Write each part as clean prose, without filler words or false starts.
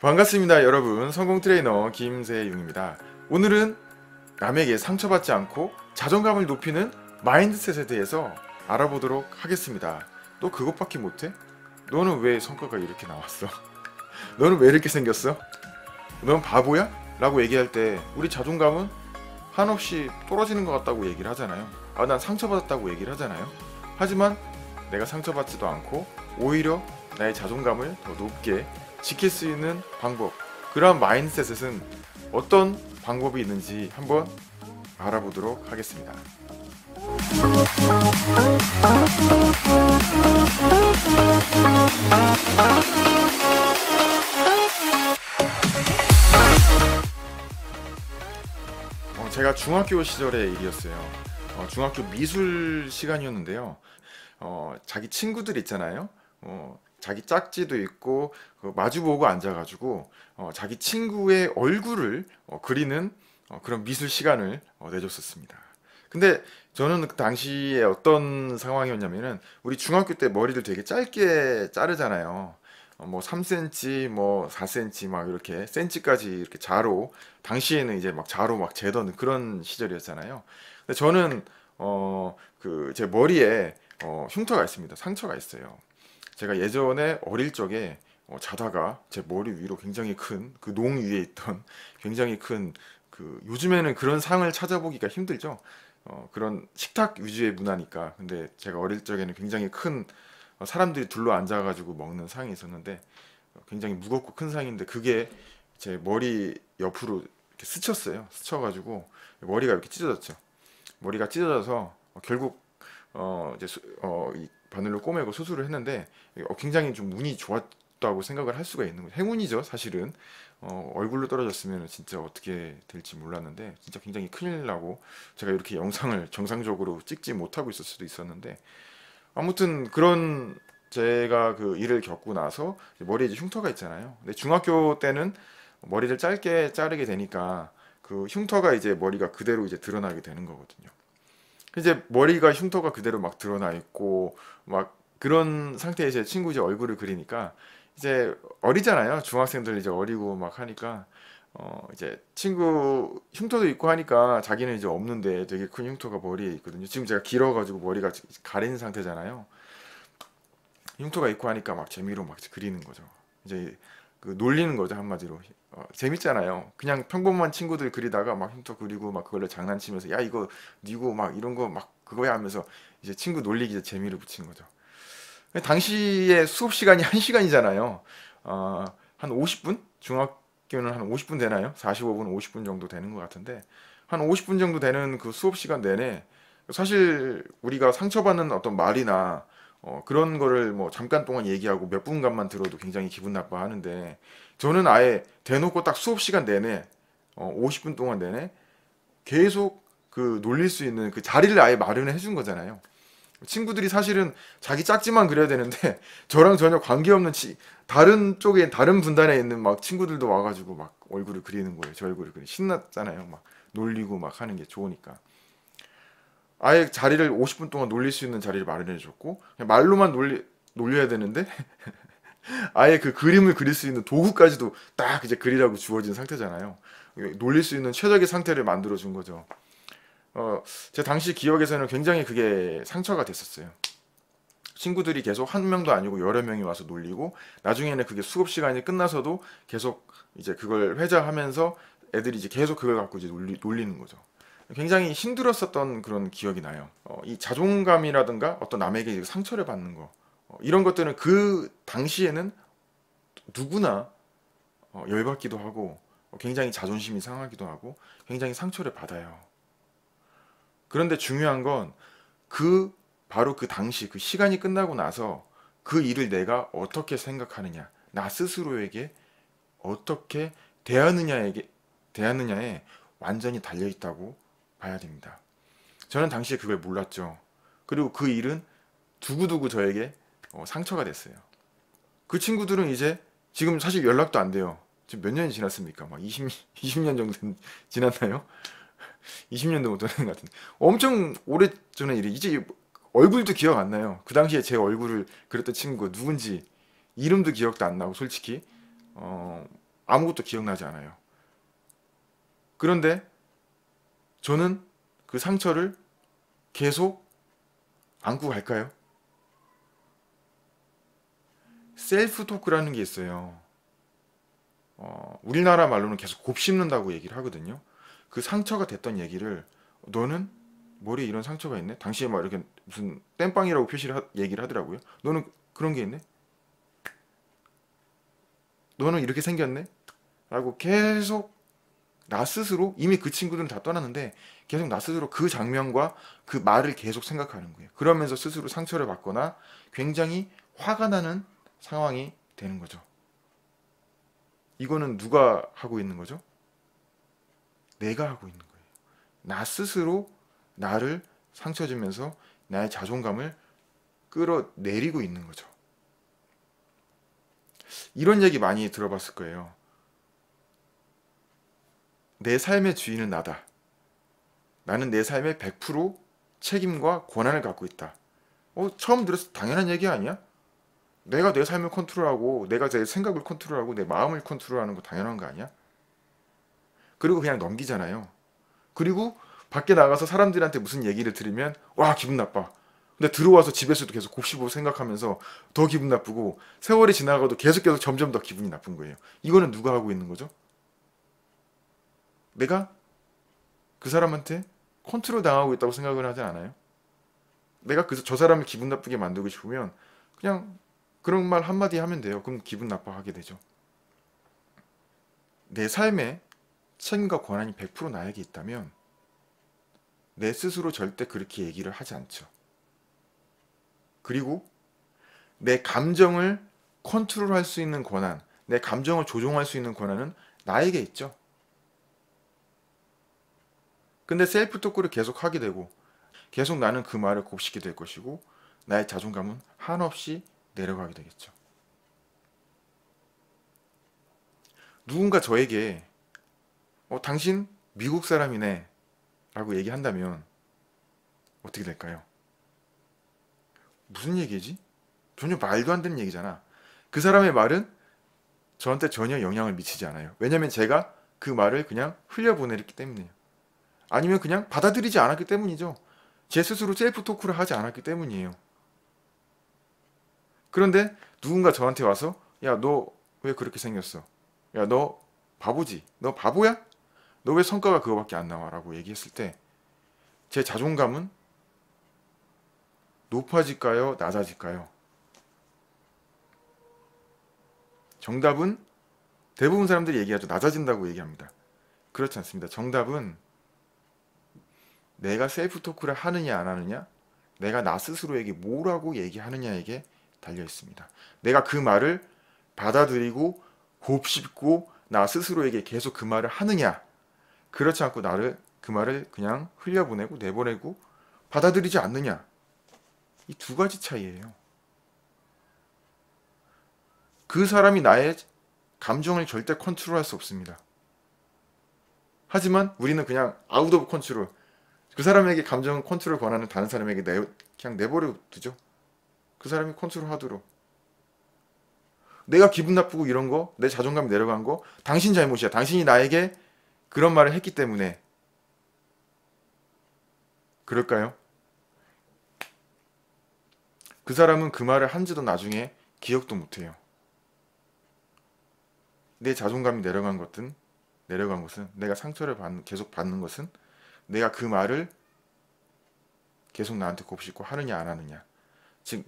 반갑습니다 여러분. 성공 트레이너 김세용입니다. 오늘은 남에게 상처받지 않고 자존감을 높이는 마인드셋에 대해서 알아보도록 하겠습니다. 너 그것밖에 못해? 너는 왜 성과가 이렇게 나왔어? 너는 왜 이렇게 생겼어? 넌 바보야? 라고 얘기할 때 우리 자존감은 한없이 떨어지는 것 같다고 얘기를 하잖아요. 난 상처받았다고 얘기를 하잖아요. 하지만 내가 상처받지도 않고 오히려 나의 자존감을 더 높게 지킬 수 있는 방법, 그러한 마인드셋은 어떤 방법이 있는지 한번 알아보도록 하겠습니다. 제가 중학교 시절의 일이었어요. 중학교 미술 시간이었는데요. 자기 친구들 있잖아요. 자기 짝지도 있고 마주보고 앉아가지고 자기 친구의 얼굴을 그리는 그런 미술 시간을 내줬었습니다. 근데 저는 그 당시에 어떤 상황이었냐면은 우리 중학교 때 머리를 되게 짧게 자르잖아요. 뭐 3cm, 뭐 4cm 막 이렇게 센치까지 이렇게 자로, 당시에는 이제 막 자로 막 재던 그런 시절이었잖아요. 근데 저는 그 제 머리에 흉터가 있습니다. 상처가 있어요. 제가 예전에 어릴 적에 자다가 제 머리 위로 굉장히 큰 그 농 위에 있던 굉장히 큰 그, 요즘에는 그런 상을 찾아보기가 힘들죠. 그런 식탁 위주의 문화니까. 근데 제가 어릴 적에는 굉장히 큰 사람들이 둘러 앉아가지고 먹는 상이 있었는데 굉장히 무겁고 큰 상인데 그게 제 머리 옆으로 이렇게 스쳤어요. 스쳐가지고 머리가 이렇게 찢어졌죠. 머리가 찢어져서 결국 이제 이 바늘로 꼬매고 수술을 했는데 굉장히 좀 운이 좋았다고 생각을 할 수가 있는 거죠. 행운이죠, 사실은. 얼굴로 떨어졌으면 진짜 어떻게 될지 몰랐는데 진짜 굉장히 큰일 나고 제가 이렇게 영상을 정상적으로 찍지 못하고 있을 수도 있었는데 아무튼 그런 제가 그 일을 겪고 나서 머리에 이제 흉터가 있잖아요. 근데 중학교 때는 머리를 짧게 자르게 되니까 그 흉터가 이제 머리가 그대로 이제 드러나게 되는 거거든요. 이제 머리가 흉터가 그대로 막 드러나 있고 막 그런 상태에 제 친구 이제 얼굴을 그리니까 이제 어리잖아요. 중학생들 이제 어리고 막 하니까 이제 친구 흉터도 있고 하니까 자기는 이제 없는데 되게 큰 흉터가 머리에 있거든요. 지금 제가 길어가지고 머리가 가린 상태잖아요. 흉터가 있고 하니까 막 재미로 막 그리는 거죠. 이제 그 놀리는 거죠, 한마디로. 재밌잖아요. 그냥 평범한 친구들 그리다가 막 흉터 그리고 막 그걸로 장난치면서 야 이거 니고 막 이런 거 막 그거야 하면서 이제 친구 놀리기 재미를 붙이는 거죠. 당시에 수업 시간이 1시간이잖아요. 한 50분? 중학교는 한 50분 되나요? 45분, 50분 정도 되는 것 같은데 한 50분 정도 되는 그 수업 시간 내내 사실 우리가 상처받는 어떤 말이나 그런 거를 뭐 잠깐 동안 얘기하고 몇 분간만 들어도 굉장히 기분 나빠하는데 저는 아예 대놓고 딱 수업 시간 내내 50분 동안 내내 계속 그 놀릴 수 있는 그 자리를 아예 마련해 준 거잖아요. 친구들이 사실은 자기 짝지만 그려야 되는데 저랑 전혀 관계없는 다른 쪽에 다른 분단에 있는 막 친구들도 와가지고 막 얼굴을 그리는 거예요. 제 얼굴을 그리 신났잖아요. 막 놀리고 막 하는 게 좋으니까. 아예 자리를 50분 동안 놀릴 수 있는 자리를 마련해 줬고 그냥 말로만 놀려야 되는데 아예 그 그림을 그릴 수 있는 도구까지도 딱 이제 그리라고 주어진 상태잖아요. 놀릴 수 있는 최적의 상태를 만들어 준 거죠. 제 당시 기억에서는 굉장히 그게 상처가 됐었어요. 친구들이 계속 한 명도 아니고 여러 명이 와서 놀리고 나중에는 그게 수업 시간이 끝나서도 계속 이제 그걸 회자하면서 애들이 이제 계속 그걸 갖고 이제 놀리는 거죠. 굉장히 힘들었었던 그런 기억이 나요. 이 자존감이라든가 어떤 남에게 상처를 받는 거 이런 것들은 그 당시에는 누구나 열받기도 하고 굉장히 자존심이 상하기도 하고 굉장히 상처를 받아요. 그런데 중요한 건 그 바로 그 당시 그 시간이 끝나고 나서 그 일을 내가 어떻게 생각하느냐, 나 스스로에게 어떻게 대하느냐에 완전히 달려 있다고 봐야 됩니다. 저는 당시에 그걸 몰랐죠. 그리고 그 일은 두고두고 저에게 상처가 됐어요. 그 친구들은 이제 지금 사실 연락도 안 돼요. 지금 몇 년이 지났습니까? 막 20년 정도 지났나요? 20년도 못 되는 것 같은데. 엄청 오래전의 일이 이제 얼굴도 기억 안 나요. 그 당시에 제 얼굴을 그렸던 친구가 누군지 이름도 기억도 안 나고 솔직히 아무것도 기억나지 않아요. 그런데 저는 그 상처를 계속 안고 갈까요? 셀프 토크라는 게 있어요. 우리나라 말로는 계속 곱씹는다고 얘기를 하거든요. 그 상처가 됐던 얘기를 너는 머리에 이런 상처가 있네? 당시에 막 이렇게 무슨 땜빵이라고 얘기를 하더라고요. 너는 그런 게 있네? 너는 이렇게 생겼네? 라고 계속 나 스스로, 이미 그 친구들은 다 떠났는데 계속 나 스스로 그 장면과 그 말을 계속 생각하는 거예요. 그러면서 스스로 상처를 받거나 굉장히 화가 나는 상황이 되는 거죠. 이거는 누가 하고 있는 거죠? 내가 하고 있는 거예요. 나 스스로 나를 상처 주면서 나의 자존감을 끌어내리고 있는 거죠. 이런 얘기 많이 들어봤을 거예요. 내 삶의 주인은 나다. 나는 내 삶의 100% 책임과 권한을 갖고 있다. 처음 들었을 때 당연한 얘기 아니야? 내가 내 삶을 컨트롤하고 내가 내 생각을 컨트롤하고 내 마음을 컨트롤하는 거 당연한 거 아니야? 그리고 그냥 넘기잖아요. 그리고 밖에 나가서 사람들한테 무슨 얘기를 들으면 와 기분 나빠. 근데 들어와서 집에서도 계속 곱씹고 생각하면서 더 기분 나쁘고 세월이 지나가도 계속 점점 더 기분이 나쁜 거예요. 이거는 누가 하고 있는 거죠? 내가 그 사람한테 컨트롤 당하고 있다고 생각을 하지 않아요? 내가 저 사람을 기분 나쁘게 만들고 싶으면 그냥 그런 말 한마디 하면 돼요. 그럼 기분 나빠하게 되죠. 내 삶에 책임과 권한이 100% 나에게 있다면 내 스스로 절대 그렇게 얘기를 하지 않죠. 그리고 내 감정을 컨트롤할 수 있는 권한, 내 감정을 조종할 수 있는 권한은 나에게 있죠. 근데 셀프 토크를 계속 하게 되고 계속 나는 그 말을 곱씹게 될 것이고 나의 자존감은 한없이 내려가게 되겠죠. 누군가 저에게 당신 미국 사람이네 라고 얘기한다면 어떻게 될까요? 무슨 얘기지? 전혀 말도 안 되는 얘기잖아. 그 사람의 말은 저한테 전혀 영향을 미치지 않아요. 왜냐면 제가 그 말을 그냥 흘려보내기 때문이에요. 아니면 그냥 받아들이지 않았기 때문이죠. 제 스스로 셀프 토크를 하지 않았기 때문이에요. 그런데 누군가 저한테 와서 야, 너 왜 그렇게 생겼어? 야, 너 바보지? 너 바보야? 너 왜 성과가 그거밖에 안 나와? 라고 얘기했을 때 제 자존감은 높아질까요? 낮아질까요? 정답은 대부분 사람들이 얘기하죠. 낮아진다고 얘기합니다. 그렇지 않습니다. 정답은 내가 셀프 토크를 하느냐 안 하느냐, 내가 나 스스로에게 뭐라고 얘기하느냐에게 달려 있습니다. 내가 그 말을 받아들이고 곱씹고 나 스스로에게 계속 그 말을 하느냐, 그렇지 않고 그 말을 그냥 흘려보내고 내보내고 받아들이지 않느냐, 이 두 가지 차이예요. 그 사람이 나의 감정을 절대 컨트롤할 수 없습니다. 하지만 우리는 그냥 아웃 오브 컨트롤, 그 사람에게 감정 컨트롤 권한을 다른 사람에게 그냥 내버려 두죠. 그 사람이 컨트롤 하도록. 내가 기분 나쁘고 이런 거, 내 자존감이 내려간 거 당신 잘못이야. 당신이 나에게 그런 말을 했기 때문에. 그럴까요? 그 사람은 그 말을 한지도 나중에 기억도 못해요. 내 자존감이 내려간 것은 내가 상처를 계속 받는 것은 내가 그 말을 계속 나한테 곱씹고 하느냐 안 하느냐. 즉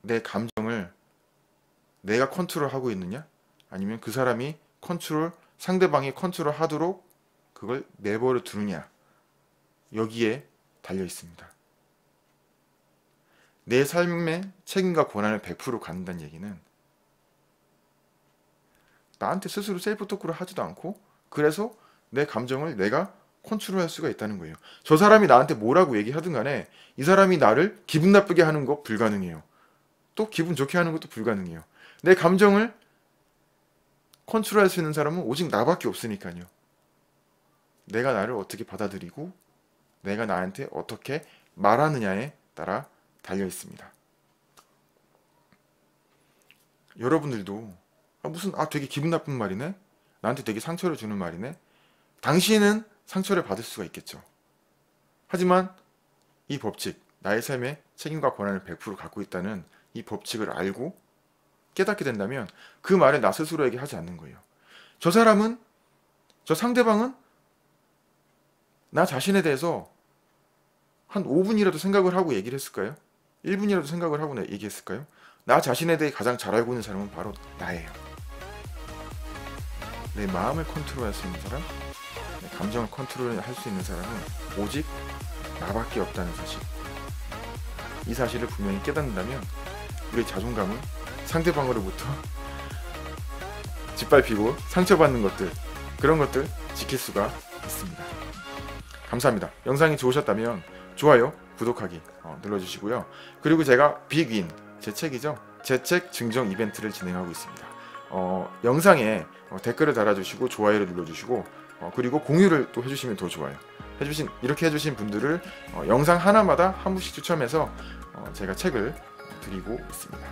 내 감정을 내가 컨트롤하고 있느냐 아니면 그 사람이 상대방이 컨트롤 하도록 그걸 내버려 두느냐, 여기에 달려 있습니다. 내 삶의 책임과 권한을 100% 갖는다는 얘기는 나한테 스스로 셀프 토크를 하지도 않고 그래서 내 감정을 내가 컨트롤할 수가 있다는 거예요. 저 사람이 나한테 뭐라고 얘기하든 간에 이 사람이 나를 기분 나쁘게 하는 거 불가능해요. 또 기분 좋게 하는 것도 불가능해요. 내 감정을 컨트롤할 수 있는 사람은 오직 나밖에 없으니까요. 내가 나를 어떻게 받아들이고 내가 나한테 어떻게 말하느냐에 따라 달려 있습니다. 여러분들도 되게 기분 나쁜 말이네? 나한테 되게 상처를 주는 말이네. 당신은 상처를 받을 수가 있겠죠. 하지만 이 법칙, 나의 삶에 책임과 권한을 100% 갖고 있다는 이 법칙을 알고 깨닫게 된다면 그 말을 나 스스로에게 하지 않는 거예요. 저 사람은, 저 상대방은 나 자신에 대해서 한 5분이라도 생각을 하고 얘기를 했을까요? 1분이라도 생각을 하고 얘기했을까요? 나 자신에 대해 가장 잘 알고 있는 사람은 바로 나예요. 내 마음을 컨트롤할 수 있는 사람, 내 감정을 컨트롤할 수 있는 사람은 오직 나밖에 없다는 사실. 이 사실을 분명히 깨닫는다면 우리의 자존감은 상대방으로부터 짓밟히고 상처받는 것들, 그런 것들 지킬 수가 있습니다. 감사합니다. 영상이 좋으셨다면 좋아요, 구독하기 눌러주시고요. 그리고 제가 빅윈, 제 책이죠. 제 책 증정 이벤트를 진행하고 있습니다. 영상에 댓글을 달아주시고 좋아요를 눌러주시고 그리고 공유를 또 해주시면 더 좋아요. 이렇게 해주신 분들을 영상 하나마다 한 분씩 추첨해서 제가 책을 드리고 있습니다.